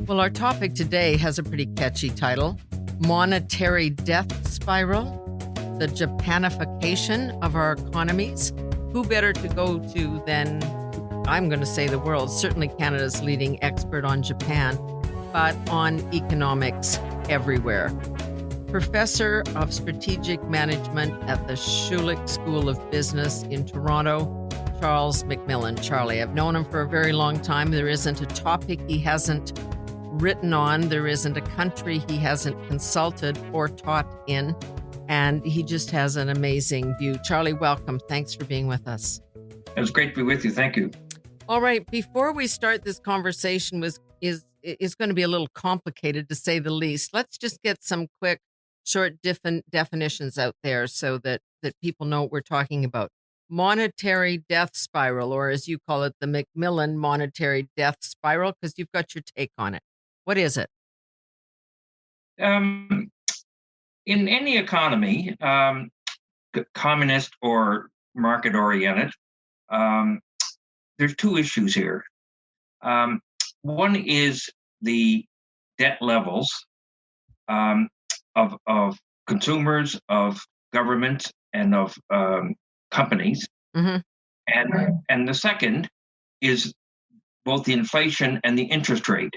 Well, our topic today has a pretty catchy title: Monetary Death Spiral, the Japanification of Our Economies. Who better to go to than, I'm going to say, the world, certainly Canada's leading expert on Japan, but on economics everywhere. Professor of Strategic Management at the Schulich School of Business in Toronto, Charles McMillan. Charlie, I've known him for a very long time. There isn't a topic he hasn't written on. There isn't a country he hasn't consulted or taught in. And he just has an amazing view. Charlie, welcome. Thanks for being with us. It was great to be with you. Thank you. All right. Before we start this conversation, is going to be a little complicated to say the least. Let's just get some quick, short definitions out there so that people know what we're talking about. Monetary death spiral, or as you call it, the McMillan monetary death spiral, because you've got your take on it. What is it? In any economy, communist or market-oriented, there's two issues here. One is the debt levels of consumers, of governments, and of companies. Mm-hmm. And the second is both the inflation and the interest rate.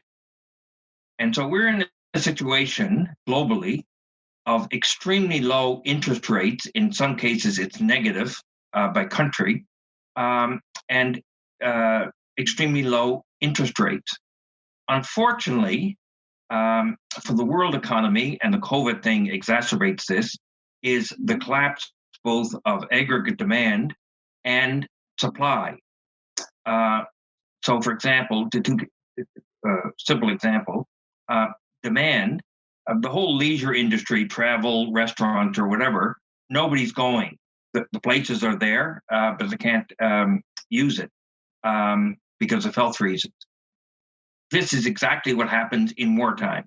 And so we're in a situation globally of extremely low interest rates. In some cases, it's negative by country, and extremely low interest rates. Unfortunately, for the world economy, and the COVID thing exacerbates this, is the collapse both of aggregate demand and supply. So, for example, simple example, demand, the whole leisure industry, travel, restaurants, or whatever, nobody's going. The places are there, but they can't use it because of health reasons. This is exactly what happens in wartime.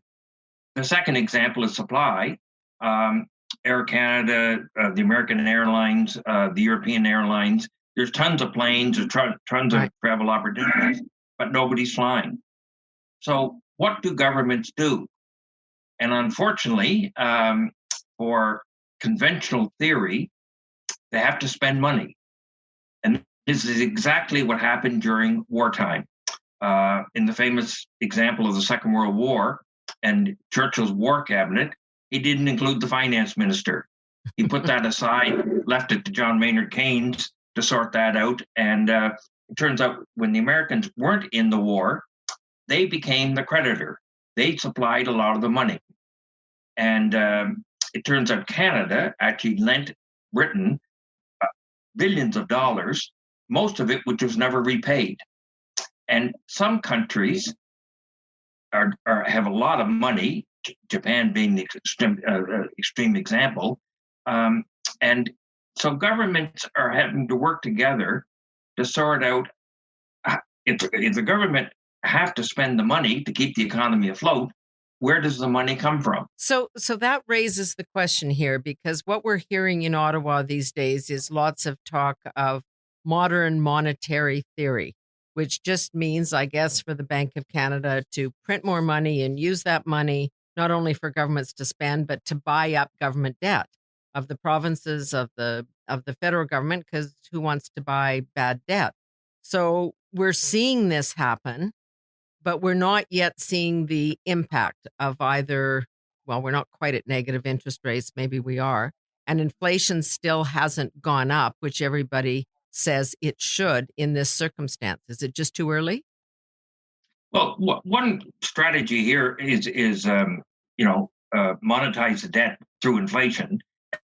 The second example is supply. Air Canada, the American Airlines, the European Airlines, there's tons of planes, there's tons of travel opportunities, but nobody's flying. So what do governments do? And unfortunately, for conventional theory, they have to spend money. And this is exactly what happened during wartime. In the famous example of the Second World War and Churchill's war cabinet, he didn't include the finance minister. He put that aside, left it to John Maynard Keynes to sort that out. And it turns out when the Americans weren't in the war, they became the creditor. They supplied a lot of the money. And it turns out Canada actually lent Britain billions of dollars, most of it which was never repaid. And some countries have a lot of money, Japan being the extreme example. And so governments are having to work together to sort out if the government have to spend the money to keep the economy afloat, where does the money come from? So that raises the question here, because what we're hearing in Ottawa these days is lots of talk of modern monetary theory, which just means, I guess, for the Bank of Canada to print more money and use that money not only for governments to spend, but to buy up government debt of the provinces, of the federal government, because who wants to buy bad debt? So we're seeing this happen, but we're not yet seeing the impact of either, well, we're not quite at negative interest rates, maybe we are, and inflation still hasn't gone up, which everybody says it should in this circumstance. Is it just too early? Well, one strategy here is monetize the debt through inflation,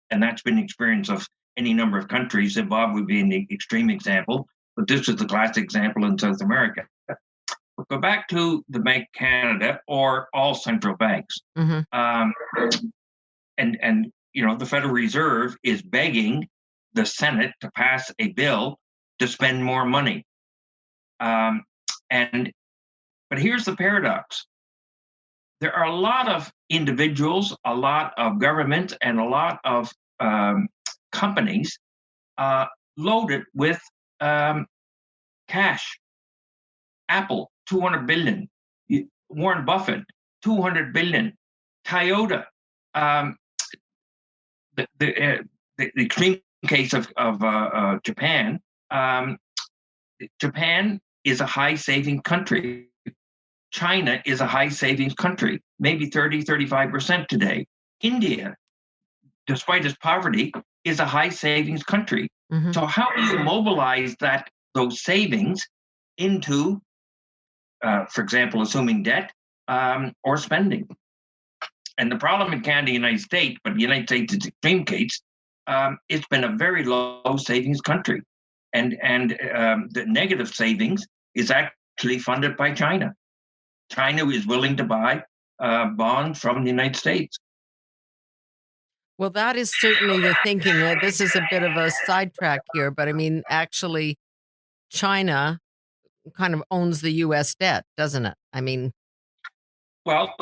and that's been the experience of any number of countries. Zimbabwe being the extreme example, but this is the classic example in South America. But go back to the Bank of Canada or all central banks, Mm-hmm. and the Federal Reserve is begging the Senate to pass a bill to spend more money. But here's the paradox. There are a lot of individuals, a lot of governments, and a lot of companies loaded with cash. Apple, $200 billion. Warren Buffett, 200 billion. Toyota, um, the extreme case of Japan. Um, Japan is a high saving country. China is a high savings country, maybe 35% today. India, despite its poverty, is a high savings country. Mhm. So how do you mobilize those savings into, for example, assuming debt or spending? And the problem in Canada, the United States, but the United States is extreme case, it's been a very low savings country, and the negative savings is actually funded by China. China is willing to buy bonds from the United States. Well, that is certainly the thinking. This is a bit of a sidetrack here, but I mean, actually, China kind of owns the US debt, doesn't it? I mean, Well,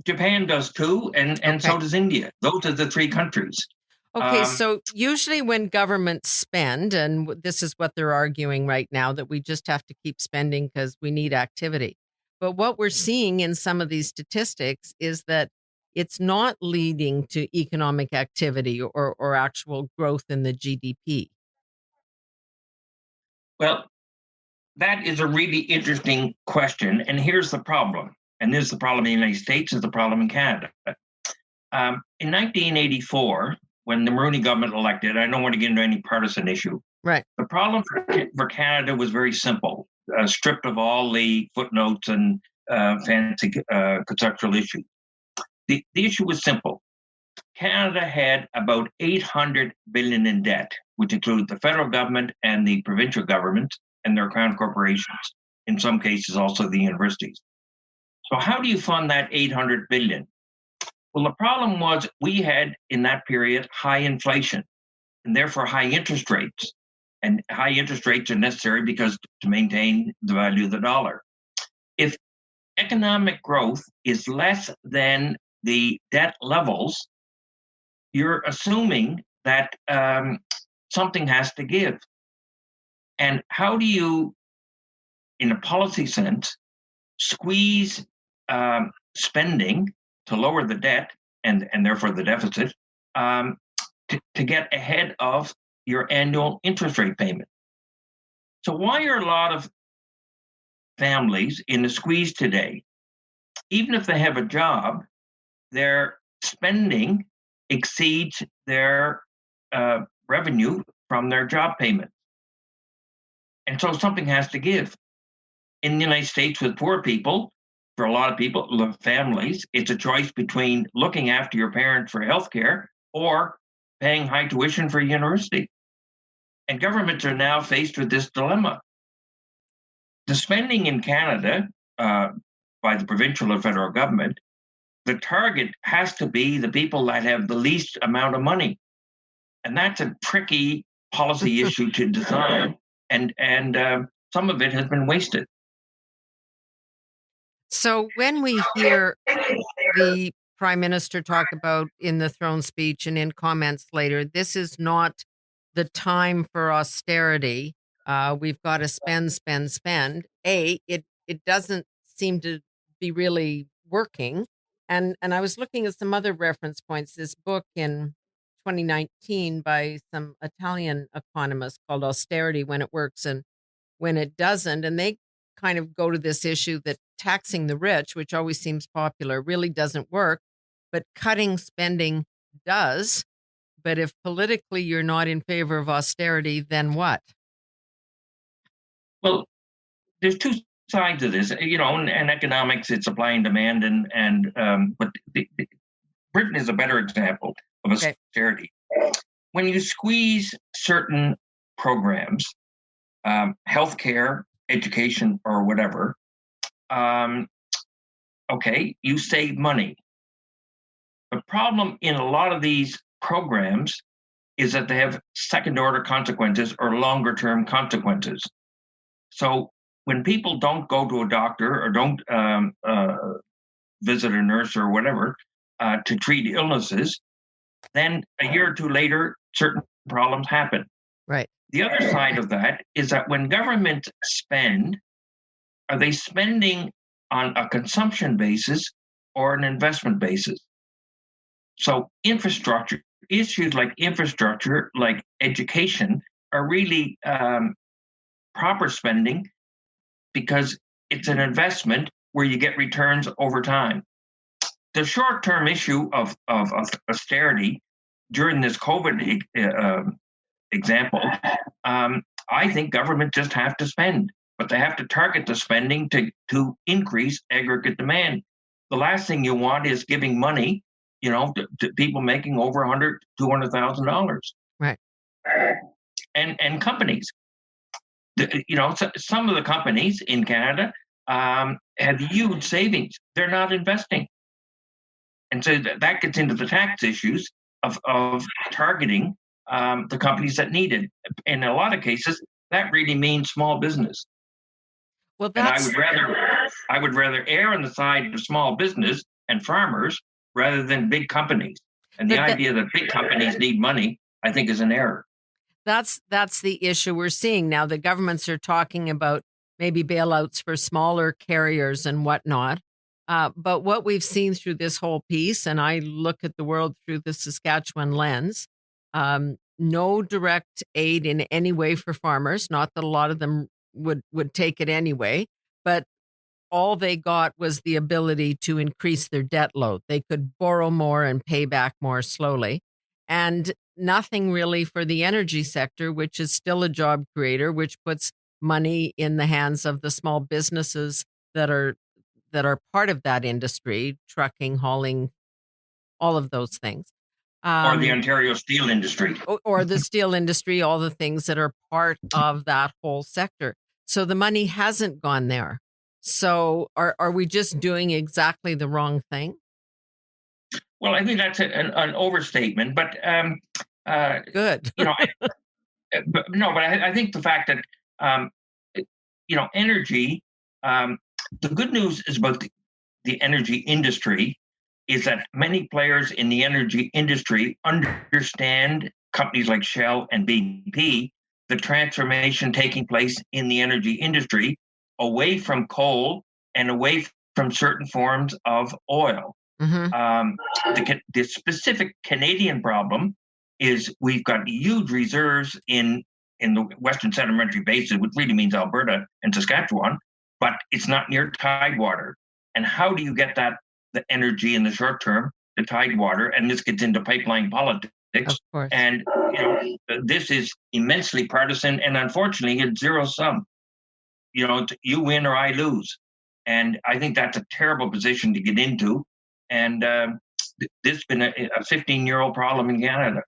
Japan does too, and okay. so does India. Those are the three countries. Okay, Um, so usually when governments spend, and this is what they're arguing right now, that we just have to keep spending because we need activity. But what we're seeing in some of these statistics is that it's not leading to economic activity or actual growth in the GDP. well, that is a really interesting question, and here's the problem. And this is the problem in the United States, is the problem in Canada. In 1984, when the Maroney government elected, I don't want to get into any partisan issue. Right. The problem for Canada was very simple, stripped of all the footnotes and fancy conceptual issues. The issue was simple. Canada had about 800 billion in debt, which includes the federal government and the provincial government and their crown corporations, in some cases also the universities. So how do you fund that 800 billion? Well, the problem was we had in that period high inflation and therefore high interest rates. And high interest rates are necessary because to maintain the value of the dollar. If economic growth is less than the debt levels, you're assuming that something has to give. And how do you, in a policy sense, squeeze spending to lower the debt and therefore the deficit to get ahead of your annual interest rate payment? So why are a lot of families in the squeeze today? Even if they have a job, their spending exceeds their revenue from their job payment. And so something has to give. In the United States, with poor people, for a lot of people, families, it's a choice between looking after your parent for healthcare or paying high tuition for university. And governments are now faced with this dilemma. The spending in Canada by the provincial or federal government, the target has to be the people that have the least amount of money. And that's a tricky policy issue to design. And some of it has been wasted. So when we hear the prime minister talk about in the throne speech and in comments later, this is not the time for austerity. We've got to spend, spend, spend. It doesn't seem to be really working. And I was looking at some other reference points. This book in 2019 by some Italian economist called Austerity When It Works and When It Doesn't. And they kind of go to this issue that taxing the rich, which always seems popular, really doesn't work, but cutting spending does. But if politically you're not in favor of austerity, then what? Well, there's two sides of this. You know, in economics, it's supply and demand, but Britain is a better example of Okay. austerity. When you squeeze certain programs, healthcare, education, or whatever, okay, you save money. The problem in a lot of these programs is that they have second order consequences or longer term consequences. So when people don't go to a doctor or don't visit a nurse or whatever to treat illnesses, then a year or two later, certain problems happen. Right. The other side of that is that when governments spend, are they spending on a consumption basis or an investment basis. So issues like infrastructure, like education, are really proper spending because it's an investment where you get returns over time. The short-term issue of austerity during this COVID example, I think government just have to spend, but they have to target the spending to increase aggregate demand. The last thing you want is giving money, to people making over $200,000. Right. And companies, some of the companies in Canada have huge savings. They're not investing. And so that gets into the tax issues of targeting the companies that need it. In a lot of cases, that really means small business. Well, and I would rather err on the side of small business and farmers rather than big companies. And the idea that big companies need money, I think, is an error. That's the issue we're seeing now. The governments are talking about maybe bailouts for smaller carriers and whatnot. But what we've seen through this whole piece, and I look at the world through the Saskatchewan lens, no direct aid in any way for farmers. Not that a lot of them would take it anyway, but all they got was the ability to increase their debt load. They could borrow more and pay back more slowly. And nothing really for the energy sector, which is still a job creator, which puts money in the hands of the small businesses that are part of that industry, trucking, hauling, all of those things. Or the Ontario steel industry. Or the steel industry, all the things that are part of that whole sector. So the money hasn't gone there. So are we just doing exactly the wrong thing? Well, I think that's an overstatement, but good. But I think the fact that energy. The good news is about the energy industry is that many players in the energy industry understand, companies like Shell and BP, the transformation taking place in the energy industry away from coal and away from certain forms of oil. Mm-hmm. The specific Canadian problem is we've got huge reserves in the Western Sedimentary Basin, which really means Alberta and Saskatchewan, but it's not near tidewater. And how do you get the energy in the short term to tidewater? And this gets into pipeline politics. Of course. And this is immensely partisan, and unfortunately, it's zero sum. You win or I lose. And I think that's a terrible position to get into. And this has been a 15-year-old problem in Canada.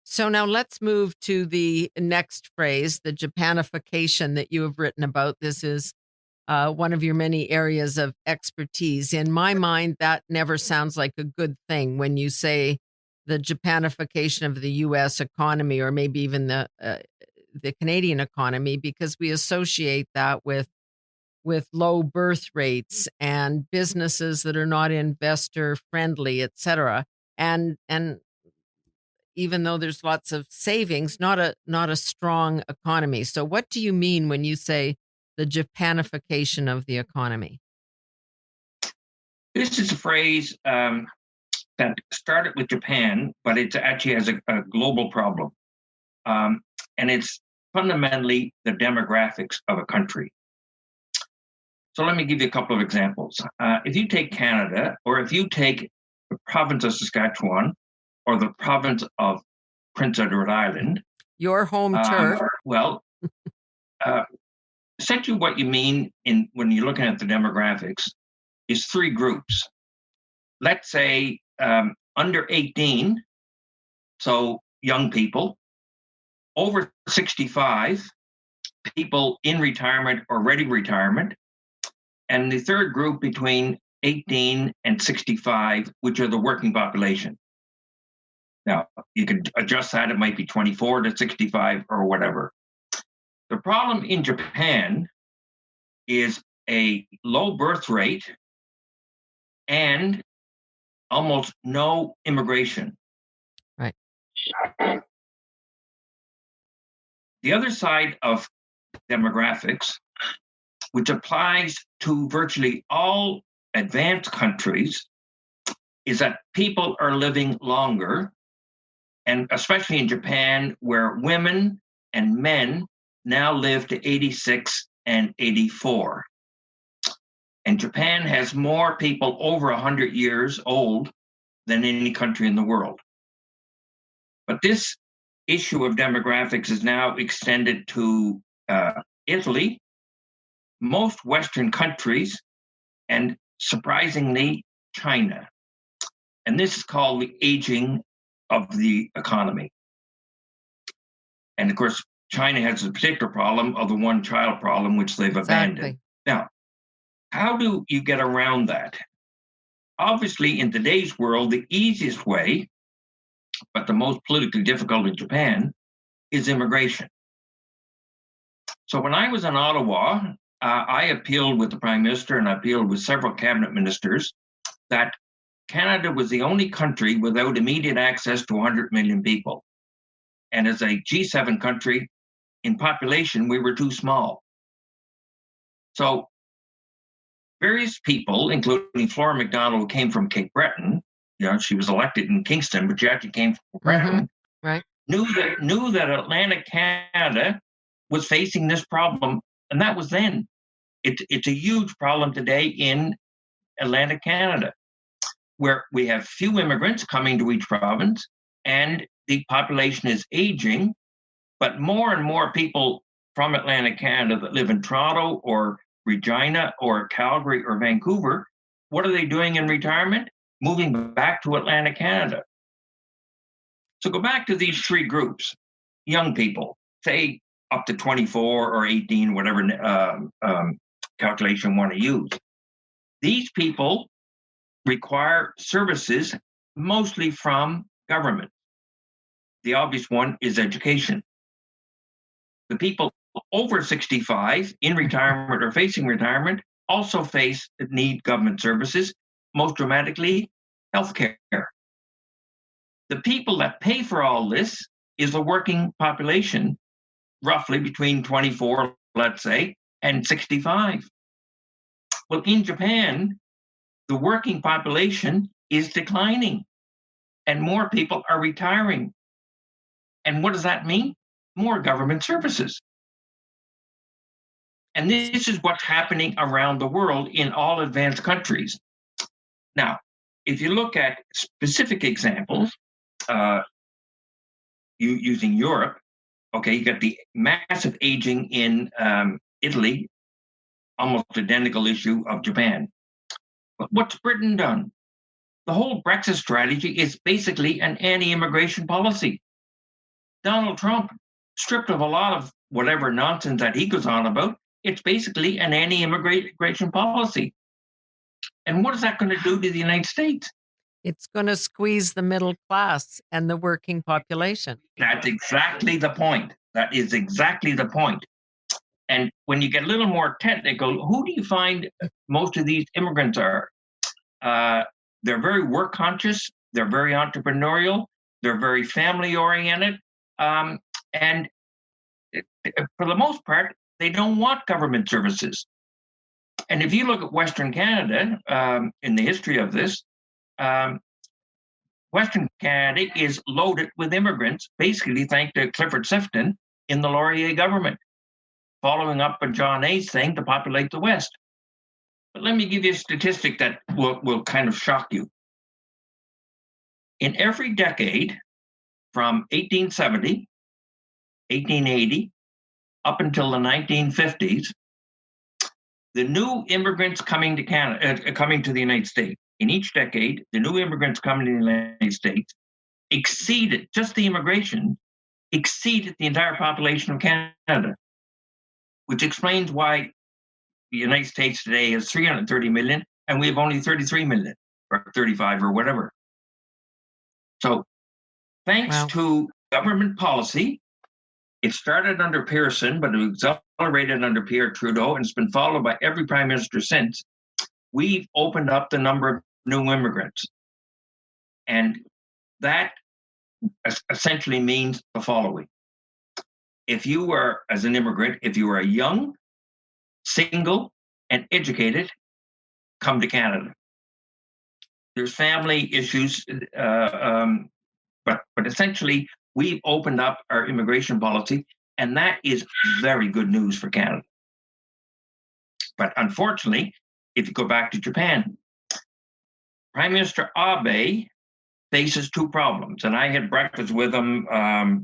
So now let's move to the next phrase, the Japanification that you have written about. This is one of your many areas of expertise. In my mind, that never sounds like a good thing when you say the Japanification of the U.S. economy, or maybe even the Canadian economy, because we associate that with low birth rates and businesses that are not investor friendly, et cetera. And even though there's lots of savings, not a strong economy. So what do you mean when you say the Japanification of the economy? This is a phrase that started with Japan, but it actually has a global problem. And it's fundamentally the demographics of a country. So let me give you a couple of examples. If you take Canada, or if you take the province of Saskatchewan, or the province of Prince Edward Island. Your home turf. Essentially what you mean when you're looking at the demographics is three groups. Let's say under 18, so young people, over 65, people in retirement or ready retirement, and the third group between 18 and 65, which are the working population. Now, you can adjust that. It might be 24 to 65 or whatever. The problem in Japan is a low birth rate and almost no immigration. Right. The other side of demographics which applies to virtually all advanced countries, is that people are living longer, and especially in Japan, where women and men now live to 86 and 84. And Japan has more people over 100 years old than any country in the world. But this issue of demographics is now extended to Italy, most Western countries, and surprisingly, China. And this is called the aging of the economy. And of course, China has a particular problem of the one-child problem, which they've abandoned. Now, how do you get around that? Obviously, in today's world, the easiest way, but the most politically difficult in Japan, is immigration. So when I was in Ottawa, I appealed with the Prime Minister and I appealed with several cabinet ministers that Canada was the only country without immediate access to 100 million people. And as a G7 country, in population, we were too small. So various people, including Flora MacDonald, who came from Cape Breton, she was elected in Kingston, but she actually came from Breton, right, knew that Atlantic Canada was facing this problem, and that was then. It's a huge problem today in Atlantic Canada, where we have few immigrants coming to each province, and the population is aging, but more and more people from Atlantic Canada that live in Toronto or Regina or Calgary or Vancouver, what are they doing in retirement? Moving back to Atlantic Canada. So go back to these three groups: young people, say up to 24 or 18, whatever calculation you want to use. These people require services mostly from government. The obvious one is education. The people over 65 in retirement or facing retirement also need government services, most dramatically, healthcare. The people that pay for all this is the working population, roughly between 24, let's say, and 65. Well, in Japan, the working population is declining and more people are retiring. And what does that mean? More government services. And this is what's happening around the world in all advanced countries. Now, if you look at specific examples, using Europe, okay, you got the massive aging in Italy, almost identical issue of Japan. But what's Britain done? The whole Brexit strategy is basically an anti-immigration policy. Donald Trump, stripped of a lot of whatever nonsense that he goes on about, it's basically an anti-immigration policy. And what is that going to do to the United States? It's going to squeeze the middle class and the working population. That's exactly the point. That is exactly the point. And when you get a little more technical, who do you find most of these immigrants are? They're very work conscious. They're very entrepreneurial. They're very family oriented. And for the most part, they don't want government services. And if you look at Western Canada, in the history of this, Western Canada is loaded with immigrants, basically thanks to Clifford Sifton in the Laurier government, following up on John A.'s thing to populate the West. But let me give you a statistic that will kind of shock you. In every decade, from 1870, 1880, up until the 1950s, the new immigrants coming to Canada, coming to the United States, in each decade, the new immigrants coming to the United States exceeded, just the immigration, exceeded the entire population of Canada, which explains why the United States today is 330 million and we have only 33 million or 35 or whatever. So thanks to government policy, it started under Pearson, but it was accelerated under Pierre Trudeau, and it's been followed by every prime minister since. We've opened up the number of new immigrants. And that essentially means the following. If you were, as an immigrant, if you were young, single, and educated come to Canada. There's family issues, but essentially we've opened up our immigration policy, and that is very good news for Canada. But unfortunately, if you go back to Japan, Prime Minister Abe faces two problems, and I had breakfast with him,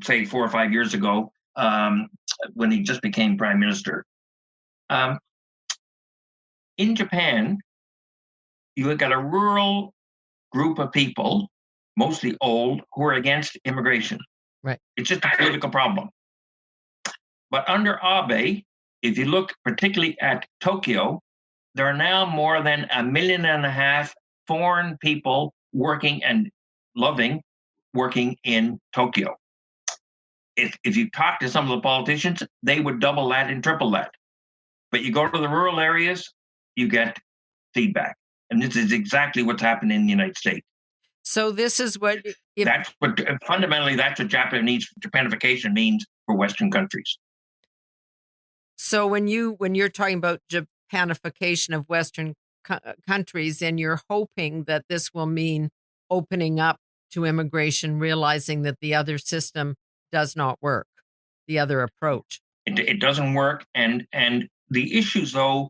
say 4 or 5 years ago, when he just became prime minister. In Japan, you have got a rural group of people, mostly old, who are against immigration. Right. It's just a political problem. But under Abe, if you look particularly at Tokyo, there are now more than 1.5 million foreign people working and working in Tokyo. If you talk to some of the politicians, they would double that and triple that. But you go to the rural areas, you get feedback. And this is exactly what's happened in the United States. So this is what fundamentally that's what Japanification means for Western countries. So when you're talking about Japanification of Western countries, and you're hoping that this will mean opening up to immigration, realizing that the other system does not work, the other approach. It doesn't work, and the issues though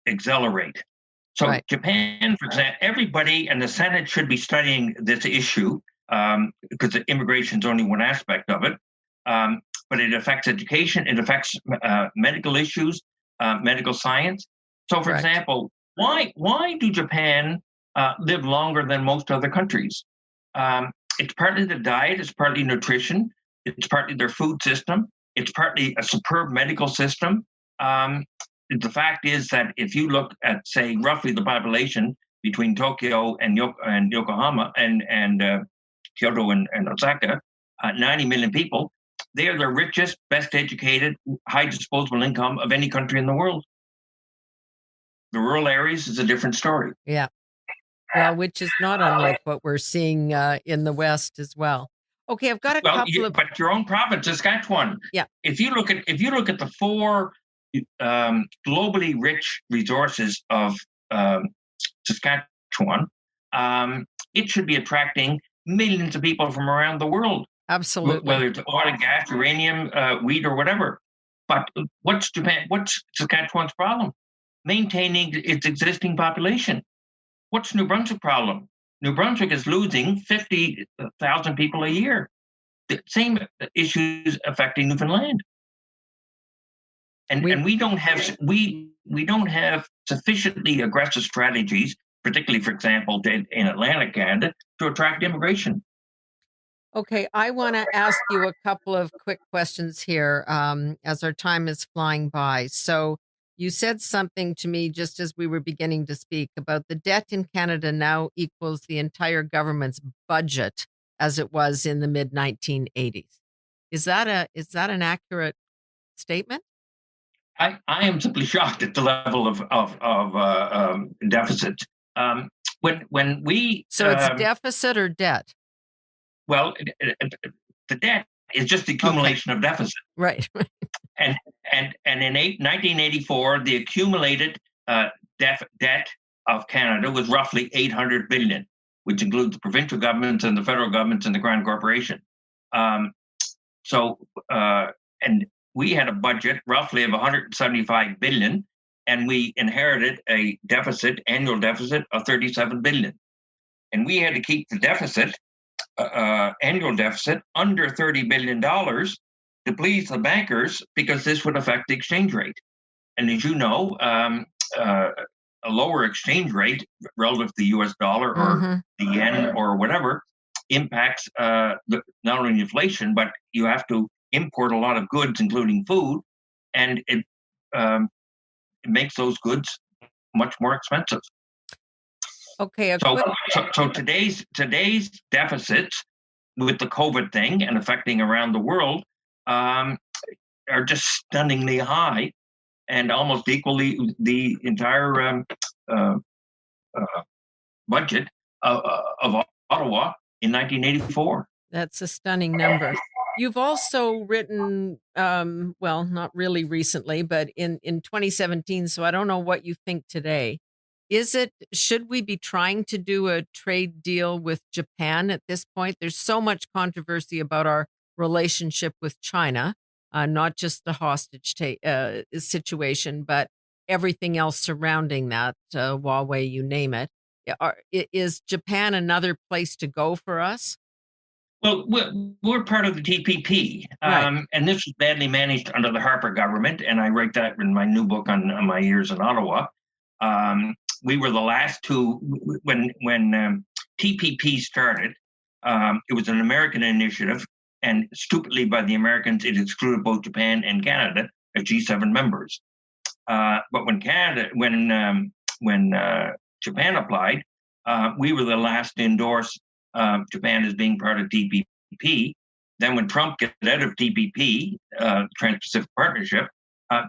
accelerate. So right. Japan, for example, everybody and the Senate should be studying this issue because immigration is only one aspect of it. But it affects education, it affects medical issues, medical science. So, for example, why do Japan live longer than most other countries? It's partly the diet, it's partly nutrition, it's partly their food system, it's partly a superb medical system. The fact is that if you look at, say, roughly the population between Tokyo and Yokohama and Kyoto and Osaka, 90 million people, they are the richest, best educated, high disposable income of any country in the world. The rural areas is a different story. Yeah. Well, which is not unlike what we're seeing in the West as well. Okay, I've got a couple of. But your own province, Saskatchewan. Yeah. If you look at the four globally rich resources of Saskatchewan, it should be attracting millions of people from around the world. Absolutely. Whether it's oil and gas, uranium, wheat, or whatever. But what's Saskatchewan's problem? Maintaining its existing population. What's New Brunswick's problem? New Brunswick is losing 50,000 people a year. The same issues affecting Newfoundland. And we don't have sufficiently aggressive strategies, particularly, for example, in Atlantic Canada, to attract immigration. Okay, I want to ask you a couple of quick questions here as our time is flying by. So you said something to me just as we were beginning to speak about the debt in Canada now equals the entire government's budget as it was in the mid-1980s. Is that an accurate statement? I am simply shocked at the level of deficit. When we so it's deficit or debt? Well, the debt is just the accumulation of deficit. Right. And in 1984, the accumulated debt of Canada was roughly $800 billion, which includes the provincial governments and the federal governments and the Crown Corporation. And we had a budget roughly of $175 billion, and we inherited a annual deficit of $37 billion. And we had to keep the deficit, annual deficit, under $30 billion to please the bankers, because this would affect the exchange rate. And as you know, a lower exchange rate relative to the US dollar or the yen or whatever impacts not only inflation, but you have to import a lot of goods, including food, and it makes those goods much more expensive. Okay. So today's deficits with the COVID thing and affecting around the world are just stunningly high, and almost equally the entire budget of Ottawa in 1984. That's a stunning number. You've also written, well, not really recently, but in 2017. So I don't know what you think today. Should we be trying to do a trade deal with Japan at this point? There's so much controversy about our relationship with China, not just the situation, but everything else surrounding that, Huawei, you name it. Is Japan another place to go for us? Well, we're part of the TPP, Right. and this was badly managed under the Harper government. And I write that in my new book on my years in Ottawa. Um, we were the last to when TPP started. It was an American initiative, and stupidly by the Americans, it excluded both Japan and Canada as G7 members. But when Japan applied, we were the last to endorse Japan as being part of TPP. Then, when Trump got out of TPP, Trans-Pacific Partnership,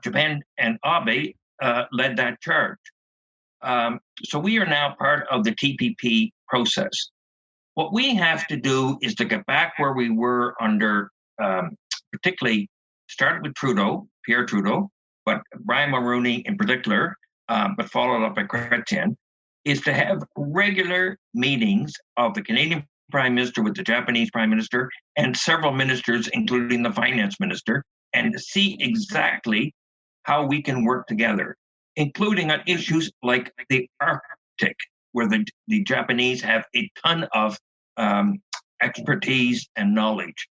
Japan and Abe led that charge. So we are now part of the TPP process. What we have to do is to get back where we were under, particularly started with Pierre Trudeau, but Brian Mulroney in particular, but followed up by Chrétien, is to have regular meetings of the Canadian Prime Minister with the Japanese Prime Minister and several ministers, including the Finance Minister, and see exactly how we can work together, including on issues like the Arctic, where the Japanese have a ton of expertise and knowledge.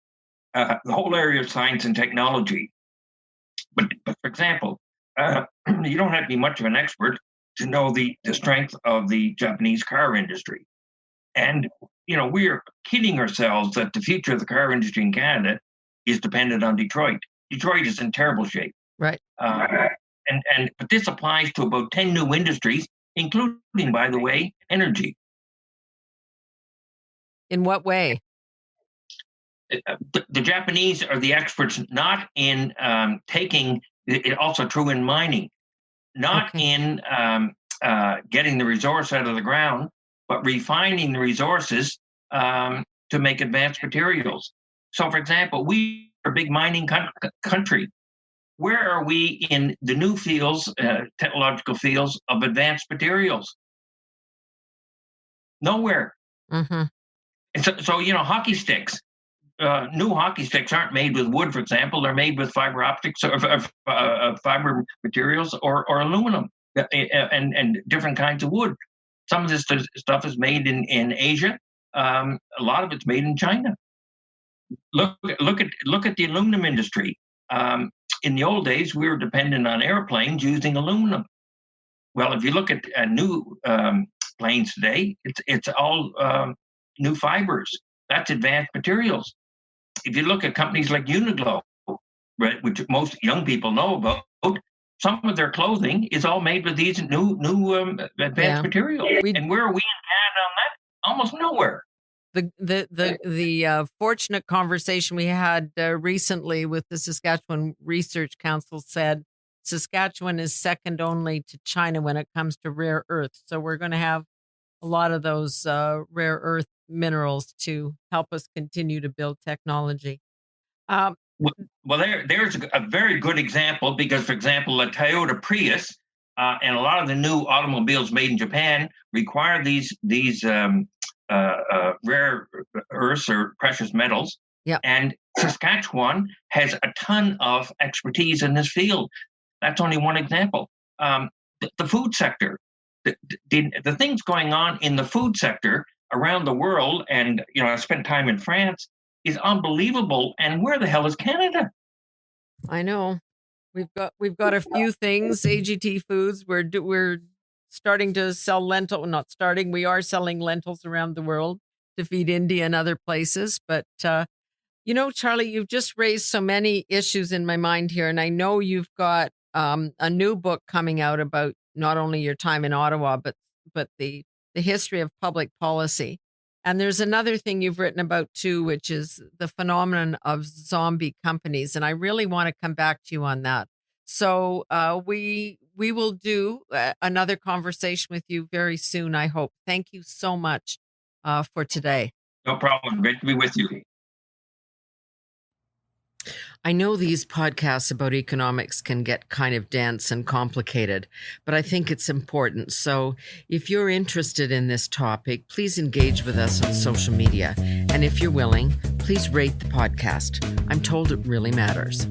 The whole area of science and technology. But for example, you don't have to be much of an expert to know the strength of the Japanese car industry. And, we are kidding ourselves that the future of the car industry in Canada is dependent on Detroit. Detroit is in terrible shape. Right. But this applies to about 10 new industries, including, by the way, energy. In what way? The Japanese are the experts not in taking it, also true in mining, not Okay. in getting the resource out of the ground, but refining the resources to make advanced materials. So, for example, we are a big mining country. Where are we in the new fields, technological fields of advanced materials? Nowhere. Mm-hmm. And so hockey sticks. New hockey sticks aren't made with wood, for example. They're made with fiber optics or fiber materials or aluminum and different kinds of wood. Some of this stuff is made in Asia. A lot of it's made in China. Look at the aluminum industry. In the old days, we were dependent on airplanes using aluminum. Well, if you look at new planes today, it's all new fibers. That's advanced materials. If you look at companies like Uniqlo, right, which most young people know about, some of their clothing is all made with these new advanced materials. And where are we in Canada on that? Almost nowhere. The fortunate conversation we had recently with the Saskatchewan Research Council said Saskatchewan is second only to China when it comes to rare earths. So we're going to have a lot of those rare earth minerals to help us continue to build technology. Well, there's a very good example because, for example, the Toyota Prius and a lot of the new automobiles made in Japan require these rare earths or precious metals. Yeah. And Saskatchewan has a ton of expertise in this field. That's only one example. The food sector, the things going on in the food sector around the world, and I spent time in France, is unbelievable. And where the hell is Canada? I know. We've got a few things. AGT Foods. We're starting to sell not starting. We are selling lentils around the world to feed India and other places. But Charlie, you've just raised so many issues in my mind here, and I know you've got a new book coming out about not only your time in Ottawa, but the history of public policy. And there's another thing you've written about too, which is the phenomenon of zombie companies. And I really want to come back to you on that. So we will do another conversation with you very soon, I hope. Thank you so much for today. No problem. Great to be with you. I know these podcasts about economics can get kind of dense and complicated, but I think it's important. So if you're interested in this topic, please engage with us on social media. And if you're willing, please rate the podcast. I'm told it really matters.